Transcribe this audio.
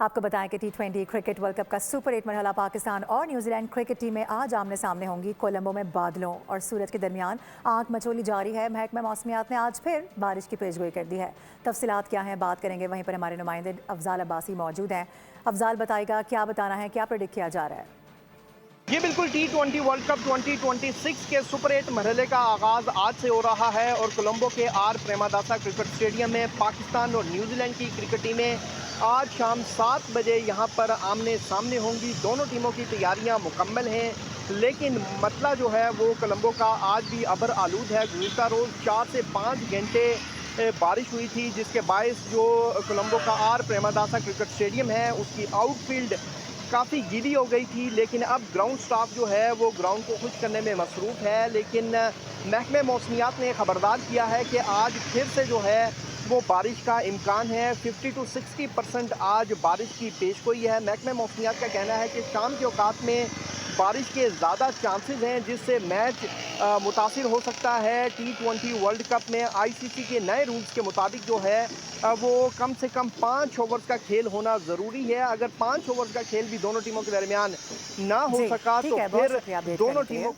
आपको बताएं कि टी20 क्रिकेट वर्ल्ड कप का सुपर 8 मरहला पाकिस्तान और न्यूजीलैंड क्रिकेट टीमें आज आमने सामने होंगी। कोलंबो में बादलों और सूरज के दरमियान आंख मचोली जारी है। महकमा मौसमियात ने आज फिर बारिश की पेशगोई कर दी है। तफसीलात क्या हैं बात करेंगे, वहीं पर हमारे नुमाइंदे अफजाल अब्बासी मौजूद हैं। अफजाल बताएगा क्या बताना है, क्या प्रेडिक्ट किया जा रहा है। ये बिल्कुल टी20 वर्ल्ड कप 2026 के सुपर 8 मरहले का आगाज आज से हो रहा है और कोलंबो के आर प्रेमादासा क्रिकेट स्टेडियम में पाकिस्तान और न्यूजीलैंड की क्रिकेट टीमें आज शाम 7 बजे यहाँ पर आमने सामने होंगी। दोनों टीमों की तैयारियां मुकम्मल हैं, लेकिन मसला जो है वो कोलंबो का आज भी अबर आलूद है। गुज़िश्ता रोज़ 4 से 5 घंटे बारिश हुई थी, जिसके बायस जो कोलंबो का आर प्रेमादासा क्रिकेट स्टेडियम है उसकी आउटफील्ड काफ़ी गीली हो गई थी। लेकिन अब ग्राउंड स्टाफ जो है वो ग्राउंड को खुश करने में मसरूफ़ है। लेकिन महकमे मौसमियात ने खबरदार किया है कि आज फिर से जो है वो बारिश का इम्कान है। 50 to 60% आज बारिश की पेशगोई है। महकमे मौसमियात का कहना है कि शाम के औकात में बारिश के ज़्यादा चांसेस हैं, जिससे मैच मुतासिर हो सकता है। टी20 वर्ल्ड कप में आईसीसी के नए रूल्स के मुताबिक जो है वो कम से कम 5 ओवर्स का खेल होना ज़रूरी है। अगर 5 ओवर्स का खेल भी दोनों टीमों के दरमियान ना हो जी सका ठीक तो है, बहुत फिर शुक्रिया अपडेट करने दोनों के टीमों लिए।